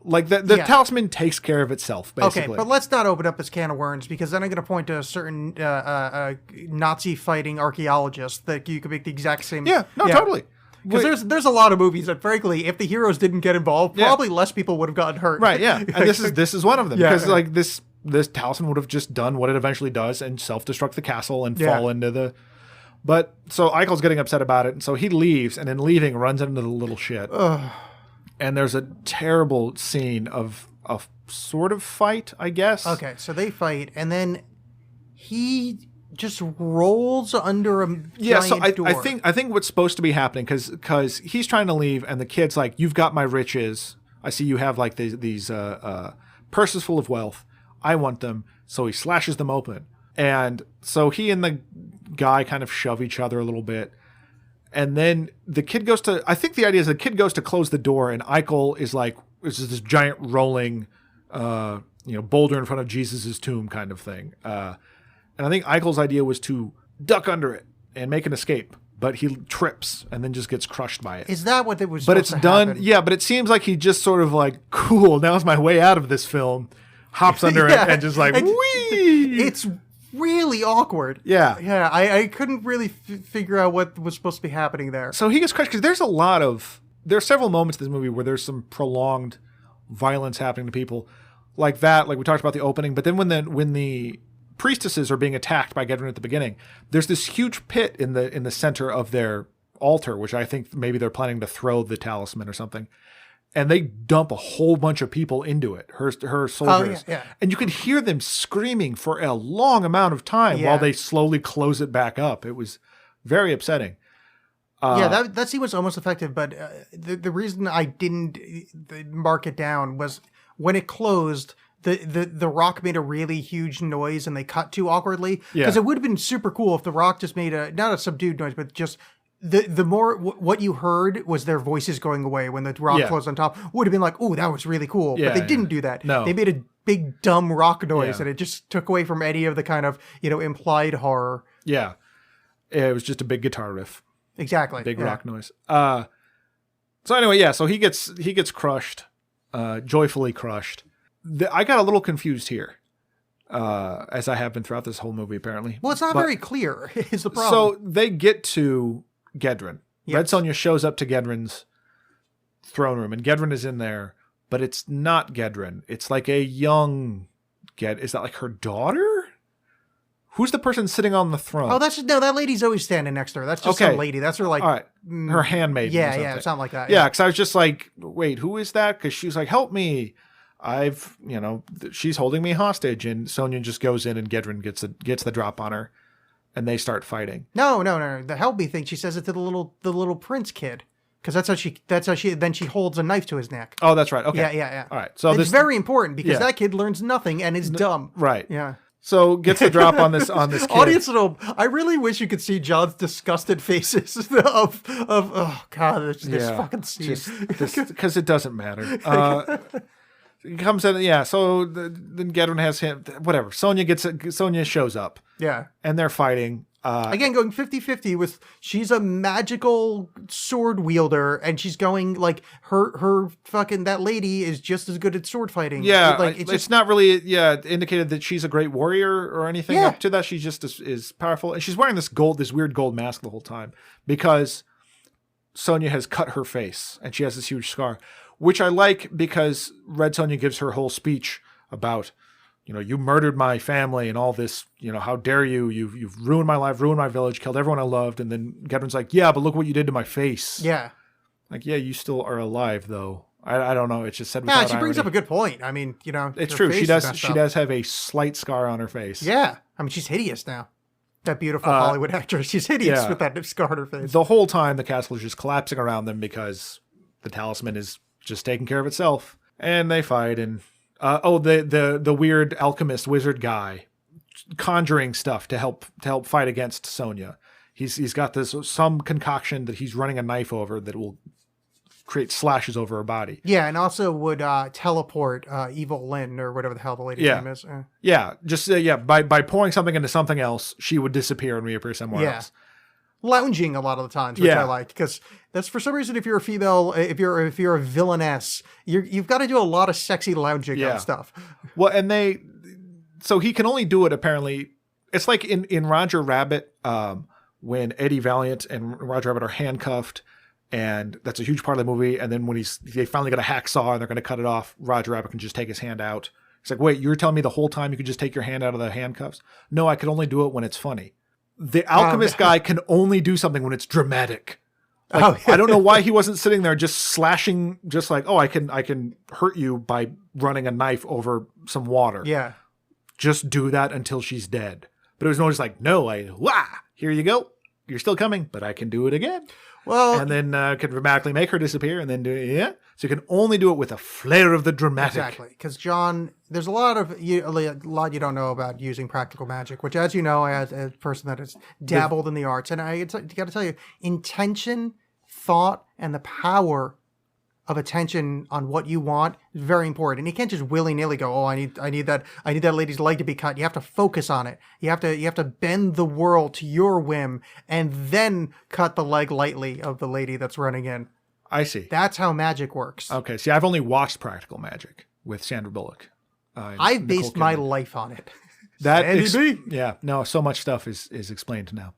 Like, the talisman takes care of itself, basically.
Okay, but let's not open up this can of worms, because then I'm going to point to a certain Nazi-fighting archaeologist that you could make the exact same...
Yeah, totally.
Because there's a lot of movies that, frankly, if the heroes didn't get involved, probably less people would have gotten hurt.
Right, yeah. And this is one of them. Because, like, this talisman would have just done what it eventually does and self-destruct the castle and fall into the... But, so Eichel's getting upset about it, and so he leaves, and in leaving, runs into the little shit. And there's a terrible scene of a sort of fight, I guess.
Okay, so they fight, and then he... just rolls under a giant door.
I think what's supposed to be happening because he's trying to leave and the kid's like, you've got my riches. I see you have like these purses full of wealth. I want them. So he slashes them open. And so he and the guy kind of shove each other a little bit. And then the kid goes to, I think the idea is the kid goes to close the door and Eichel is like, it's this giant rolling, boulder in front of Jesus's tomb kind of thing. And I think Eichel's idea was to duck under it and make an escape, but he trips and then just gets crushed by it.
Is that what it was?
But it's done. Yeah, but it seems like he just sort of like, cool, now's my way out of this film. Hops under it and just like, whee!
It's really awkward.
Yeah.
Yeah, I couldn't really figure out what was supposed to be happening there.
So he gets crushed because there are several moments in this movie where there's some prolonged violence happening to people like that. Like we talked about the opening, but then when the priestesses are being attacked by Gedrin at the beginning, there's this huge pit in the center of their altar, which I think maybe they're planning to throw the talisman or something. And they dump a whole bunch of people into it, her soldiers.
Yeah.
And you could hear them screaming for a long amount of time while they slowly close it back up. It was very upsetting.
That scene was almost effective, but the reason I didn't mark it down was when it closed, the rock made a really huge noise and they cut too awkwardly. Because it would have been super cool if the rock just made not a subdued noise, but just the more what you heard was their voices going away when the rock closed on top. Would have been like, oh, that was really cool. But they didn't do that.
No.
They made a big dumb rock noise and it just took away from any of the kind of implied horror.
Yeah. It was just a big guitar riff.
Exactly.
Big rock noise. So anyway, so he gets crushed, joyfully crushed. I got a little confused here, as I have been throughout this whole movie, apparently.
Well, it's not very clear, is the problem.
So they get to Gedrin. Yep. Red Sonja shows up to Gedrin's throne room, and Gedrin is in there, but it's not Gedrin. It's like a young Is that like her daughter? Who's the person sitting on the throne?
Oh, that lady's always standing next to her. That's just some lady. That's her, like...
All right. Her handmaid.
Yeah, something like that.
Yeah, because I was just like, wait, who is that? Because she was like, help me. She's holding me hostage. And Sonja just goes in and Gedren gets the drop on her. And they start fighting.
No. The help me thing, she says it to the little prince kid. Because that's how she holds a knife to his neck.
Oh, that's right. Okay.
Yeah.
All right. So
it's very important because that kid learns nothing and is dumb.
Right.
Yeah.
So gets the drop on this kid.
Audience at home, I really wish you could see John's disgusted faces of oh god, this fucking scene.
Because it doesn't matter. He comes in, yeah. So then Gedren has him. Whatever. Sonja shows up.
Yeah.
And they're fighting.
Again, going 50-50 with she's a magical sword wielder and she's going like her fucking that lady is just as good at sword fighting.
Yeah,
like
it's not really indicated that she's a great warrior or anything up to that. She just is powerful, and she's wearing this weird gold mask the whole time because Sonja has cut her face and she has this huge scar, which I like because Red Sonja gives her whole speech about, you murdered my family and all this, how dare you? You've ruined my life, ruined my village, killed everyone I loved. And then Gedren's like, yeah, but look what you did to my face.
Yeah.
Like, yeah, you still are alive though. I don't know. It's just said without
she brings
irony.
up a good point. I mean,
it's true. She does have a slight scar on her face.
Yeah. I mean, she's hideous now. That beautiful Hollywood actress. She's hideous with that scar on her face.
The whole time the castle is just collapsing around them because the talisman is just taking care of itself. And they fight and the weird alchemist wizard guy conjuring stuff to help fight against Sonja. He's got some concoction that he's running a knife over that will create slashes over her body.
Yeah, and also would teleport Evil Lynn or whatever the hell the lady's name is.
Yeah, just by pouring something into something else, she would disappear and reappear somewhere else.
Lounging a lot of the times, which I like, because that's for some reason if you're a female, if you're a villainess, you've got to do a lot of sexy lounging on stuff.
Well, and so he can only do it apparently. It's like in Roger Rabbit, when Eddie Valiant and Roger Rabbit are handcuffed, and that's a huge part of the movie. And then when they finally got a hacksaw and they're going to cut it off, Roger Rabbit can just take his hand out. It's like, wait, you're telling me the whole time you could just take your hand out of the handcuffs? No, I could only do it when it's funny. The alchemist guy can only do something when it's dramatic. Like, I don't know why he wasn't sitting there just slashing, just like, I can hurt you by running a knife over some water.
Yeah.
Just do that until she's dead. But it was just like, no, here you go. You're still coming, but I can do it again.
Well,
and then can dramatically make her disappear and then do it. So you can only do it with a flair of the dramatic.
Exactly. Because John, there's a lot you don't know about using practical magic, which, as you know, as a person that has dabbled in the arts, and I got to tell you, intention, thought, and the power of attention on what you want is very important. And you can't just willy-nilly go, I need that lady's leg to be cut. You have to focus on it. You have to bend the world to your whim and then cut the leg lightly of the lady that's running in.
I see.
That's how magic works.
Okay. See, I've only watched Practical Magic with Sandra Bullock.
I've based my life on it.
So much stuff is explained now.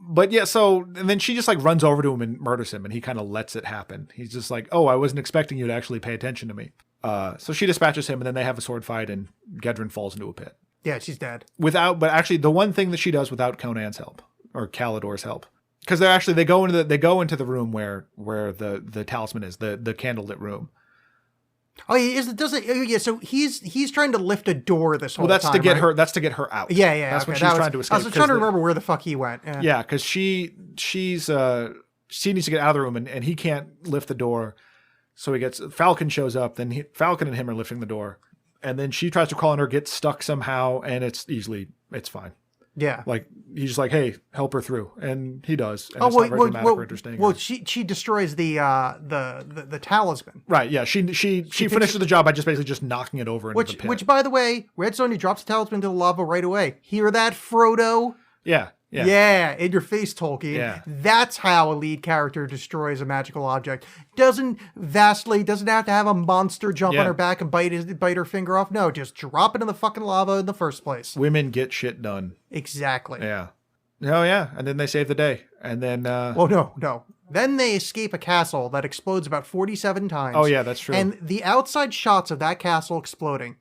But yeah, and then she just like runs over to him and murders him, and he kind of lets it happen. He's just like, I wasn't expecting you to actually pay attention to me. So she dispatches him, and then they have a sword fight, and Gedren falls into a pit.
Yeah, she's dead.
But actually, the one thing that she does without Conan's help, or Calidor's help, because they go into the room where the talisman is, the candlelit room.
Oh, yeah. So he's trying to lift a door this whole time.
Well, that's to get her out.
Yeah.
That's when she's trying to escape.
I was trying to remember where the fuck he went.
Yeah, because she needs to get out of the room, and he can't lift the door. So Falcon shows up. Then Falcon and him are lifting the door, and then she tries to crawl in her, gets stuck somehow, and it's fine.
Yeah.
Like, he's just like, hey, help her through. And he does. And it's not very dramatic or interesting.
Well, she destroys the talisman.
Right, yeah. She finishes the job by just knocking it over into the pit.
Which, by the way, Red Sonja drops the talisman into the lava right away. Hear that, Frodo?
Yeah.
Yeah, in your face, Tolkien.
Yeah.
That's how a lead character destroys a magical object. Doesn't have to have a monster jump on her back and bite her finger off. No, just drop it in the fucking lava in the first place.
Women get shit done.
Exactly.
Yeah. Oh, yeah. And then they save the day. And then...
no. Then they escape a castle that explodes about 47 times.
Oh, yeah, that's true.
And the outside shots of that castle exploding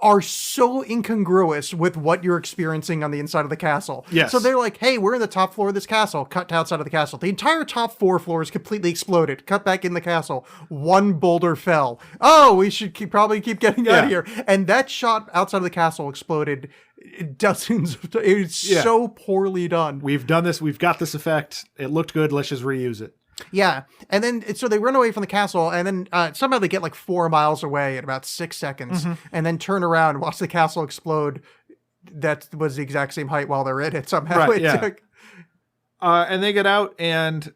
are so incongruous with what you're experiencing on the inside of the castle.
Yes.
So they're like, hey, we're in the top floor of this castle. Cut to outside of the castle. The entire top 4 floors completely exploded. Cut back in the castle. One boulder fell. Oh, we should probably keep getting out of here. And that shot outside of the castle exploded dozens of times. It's so poorly done.
We've done this. We've got this effect. It looked good. Let's just reuse it.
Yeah. And then, so they run away from the castle, and then somehow they get like 4 miles away in about 6 seconds, and then turn around and watch the castle explode. That was the exact same height while they're in it somehow.
Right, yeah. And they get out, and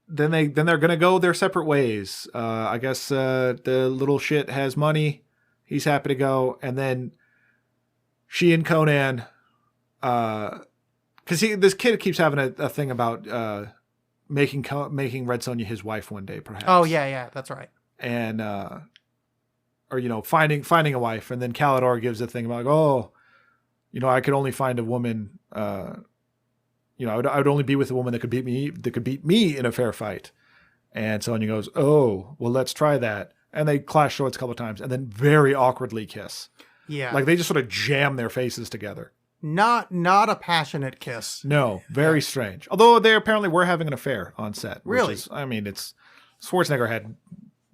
then they're going to go their separate ways. I guess the little shit has money. He's happy to go. And then she and Conan, because this kid keeps having a thing about making Red Sonja his wife one day, perhaps.
Oh yeah, that's right.
And or finding a wife, and then Calidor gives a thing about I could only find a woman. I would only be with a woman that could beat me in a fair fight. And Sonja goes, oh, well, let's try that. And they clash swords a couple of times, and then very awkwardly kiss.
Yeah,
like they just sort of jam their faces together.
Not a passionate kiss.
No, very strange. Although they apparently were having an affair on set.
Really?
It's Schwarzenegger had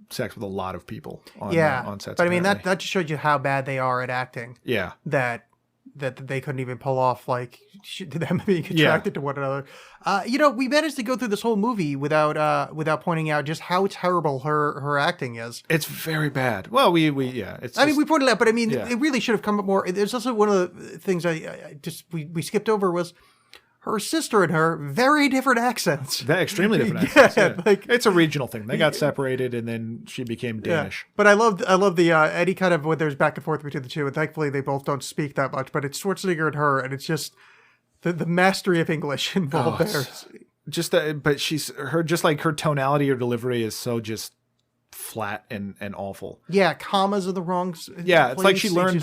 sex with a lot of people on sets.
But I mean, that just showed you how bad they are at acting.
Yeah.
That they couldn't even pull off like them being attracted to one another. We managed to go through this whole movie without pointing out just how terrible her acting is.
It's very bad. Well, we we
pointed out, but I mean, it really should have come up more. There's also one of the things we skipped over was her sister and her very different accents.
Extremely different accents. Yeah. Like, it's a regional thing. They got separated, and then she became Danish.
Yeah. But I love the any kind of when there's back and forth between the two, and thankfully they both don't speak that much. But it's Schwarzenegger and her, and it's just the mastery of English involved there.
Just but her tonality or delivery is so just flat and awful.
Yeah, commas are the wrong.
Yeah, it's like she learned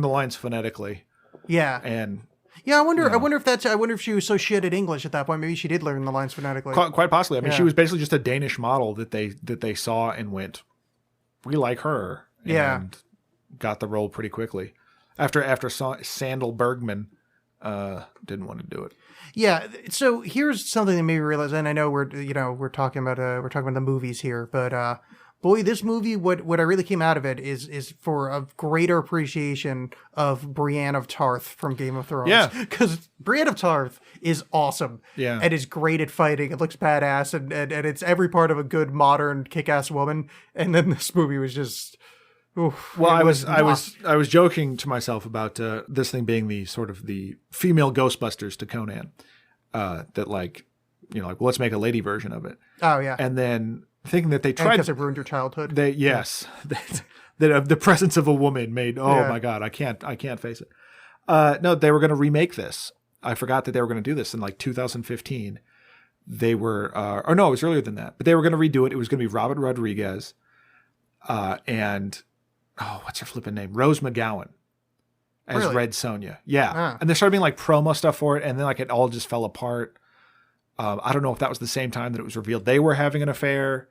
the lines phonetically.
Yeah,
and.
Yeah, I wonder if she was so shit at English at that point. Maybe she did learn the lines phonetically.
Quite possibly. I mean, she was basically just a Danish model that they saw and went, we like her. And got the role pretty quickly. After Sandal Bergman didn't want to do it. Yeah.
So here's something that made me realize, and I know we're talking about the movies here, but boy, this movie, what I really came out of it is for a greater appreciation of Brienne of Tarth from Game of Thrones.
Yeah.
Because Brienne of Tarth is awesome.
Yeah.
And is great at fighting. It looks badass, and it's every part of a good, modern, kick-ass woman. And then this movie was just... Oof,
well, I was joking to myself about this thing being the sort of the female Ghostbusters to Conan. Well, let's make a lady version of it.
Oh, yeah.
And then... thinking that they tried
because it ruined your childhood.
That the presence of a woman made. Oh my God, I can't face it. No, they were going to remake this. I forgot that they were going to do this in like 2015. They were, or no, it was earlier than that. But they were going to redo it. It was going to be Robert Rodriguez, and what's her flipping name? Rose McGowan as Red Sonja. Yeah, and there started being like promo stuff for it, and then like it all just fell apart. I don't know if that was the same time that it was revealed they were having an affair.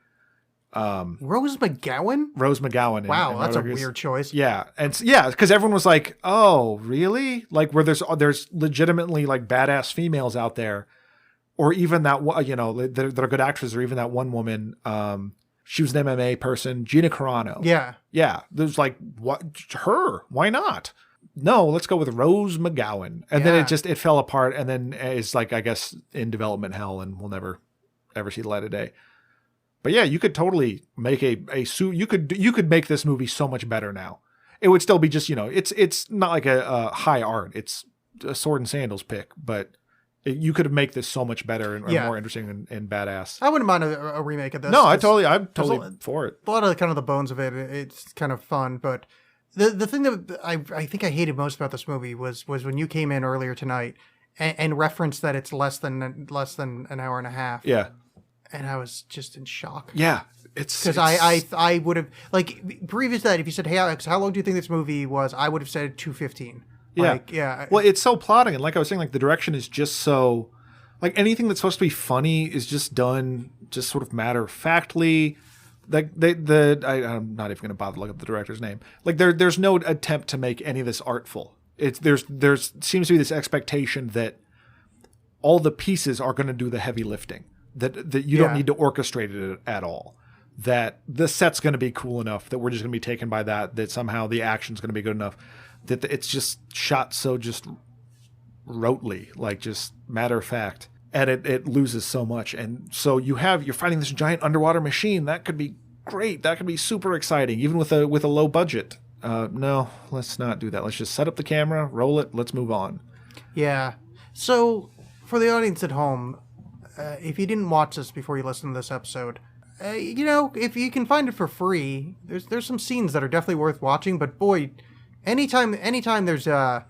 Rose McGowan?
Rose McGowan.
Wow, that's a weird choice.
Yeah. And because everyone was like, oh, really? Like where there's legitimately like badass females out there, or even that, that are good actresses, or even that one woman, she was an MMA person, Gina Carano.
Yeah.
Yeah. There's like, what? Her? Why not? No, let's go with Rose McGowan. And then it fell apart, and then it's like, I guess, in development hell, and we'll never ever see the light of day. But yeah, you could totally make a suit. You could make this movie so much better now. It would still be just, it's not like a high art. It's a sword and sandals pick, but you could make this so much better and more interesting and badass.
I wouldn't mind a remake of this.
No, I'm totally for it.
A lot of the bones of it, it's kind of fun, but the thing that I think I hated most about this movie was when you came in earlier tonight and referenced that it's less than an hour and a half.
Yeah.
And I was just in shock.
Yeah, it's
because I would have, like, previous to that, if you said, "Hey Alex, how long do you think this movie was?" I would have said 2:15.
Yeah, Well, it's so plotting, and like I was saying, like the direction is just so, like anything that's supposed to be funny is just done just sort of matter of factly. Like I'm not even going to bother looking up the director's name. Like there's no attempt to make any of this artful. There's seems to be this expectation that all the pieces are going to do the heavy lifting. That you don't need to orchestrate it at all. That the set's going to be cool enough that we're just going to be taken by that. That somehow the action's going to be good enough. That it's just shot so just rotely, like just matter of fact. And it loses so much. And so you're fighting this giant underwater machine. That could be great. That could be super exciting, even with a low budget. No, let's not do that. Let's just set up the camera, roll it, let's move on.
Yeah. So for the audience at home, if you didn't watch this before you listened to this episode, if you can find it for free, there's some scenes that are definitely worth watching. But boy, anytime there's not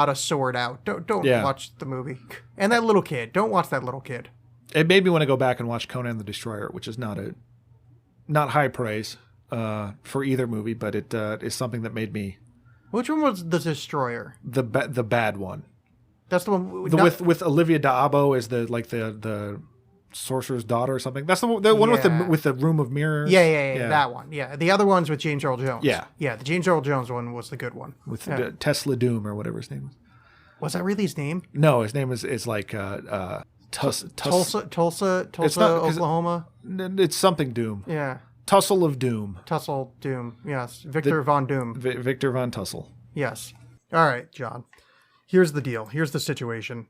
a sword out, don't watch the movie. And that little kid, don't watch that little kid.
It made me want to go back and watch Conan the Destroyer, which is not high praise for either movie, but it is something that made me.
Which one was the Destroyer?
The bad one.
That's the one
with Olivia d'Abo as the sorcerer's daughter or something. That's the one with the room of mirrors.
Yeah, that one. Yeah, the other one's with James Earl Jones.
Yeah,
the James Earl Jones one was the good one
with Tesla Doom or whatever his name was.
Was that really his name?
No, his name is like
Tulsa, Oklahoma.
It's something Doom.
Yeah.
Tussle of Doom.
Tussle Doom. Yes, Victor Von Doom.
Victor Von Tussle.
Yes. All right, John. Here's the deal. Here's the situation.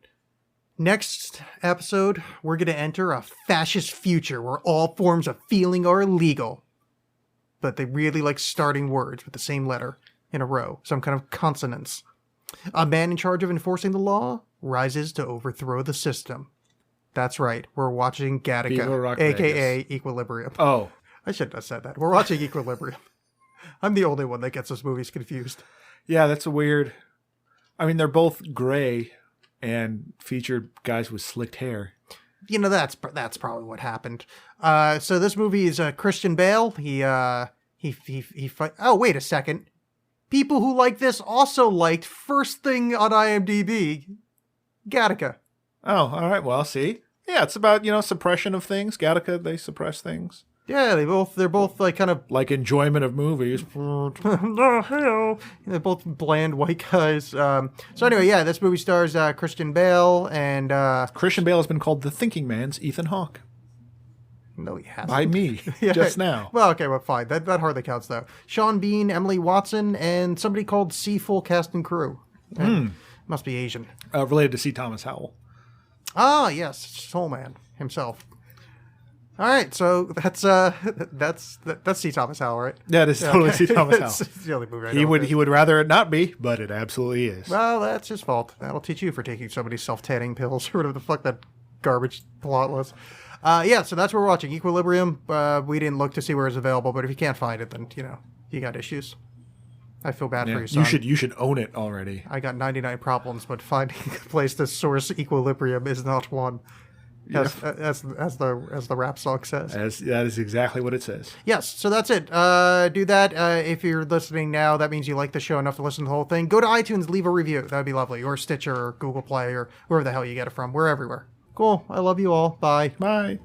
Next episode, we're going to enter a fascist future where all forms of feeling are illegal. But they really like starting words with the same letter in a row, some kind of consonants. A man in charge of enforcing the law rises to overthrow the system. That's right. We're watching Gattaca, a.k.a. Equilibrium.
Oh.
I shouldn't have said that. We're watching Equilibrium. I'm the only one that gets those movies confused.
Yeah, that's a weird... I mean, they're both gray and featured guys with slicked hair.
That's probably what happened. So this movie is Christian Bale. He fight. Oh, wait a second. People who like this also liked first thing on IMDb, Gattaca.
Oh, all right. Well, see, yeah, it's about suppression of things. Gattaca, they suppress things.
Yeah, they're both like kind of
like enjoyment of movies.
They're both bland white guys. So anyway, yeah, this movie stars Christian Bale and
Christian Bale has been called the thinking man's Ethan Hawke.
No, he hasn't.
By me, just now.
Well, okay, well, fine. That hardly counts, though. Sean Bean, Emily Watson, and somebody called C. Full Cast and Crew. Must be Asian.
Related to C. Thomas Howell.
Ah, yes, Soul Man himself. All right, so that's C. Thomas Howell, right?
Yeah, it is totally C. Thomas Howell.
It's the only movie I
know. He would rather it not be, but it absolutely is.
Well, that's his fault. That'll teach you for taking so many self-tanning pills or whatever the fuck that garbage plot was. So that's what we're watching. Equilibrium. We didn't look to see where it's available, but if you can't find it, then you got issues. I feel bad for you, son.
You should own it already.
I got 99 problems, but finding a place to source Equilibrium is not one. As the rap song says.
That is exactly what it says.
Yes, so that's it. Do that. If you're listening now, that means you like the show enough to listen to the whole thing. Go to iTunes, leave a review. That would be lovely. Or Stitcher or Google Play or wherever the hell you get it from. We're everywhere. Cool. I love you all. Bye.
Bye.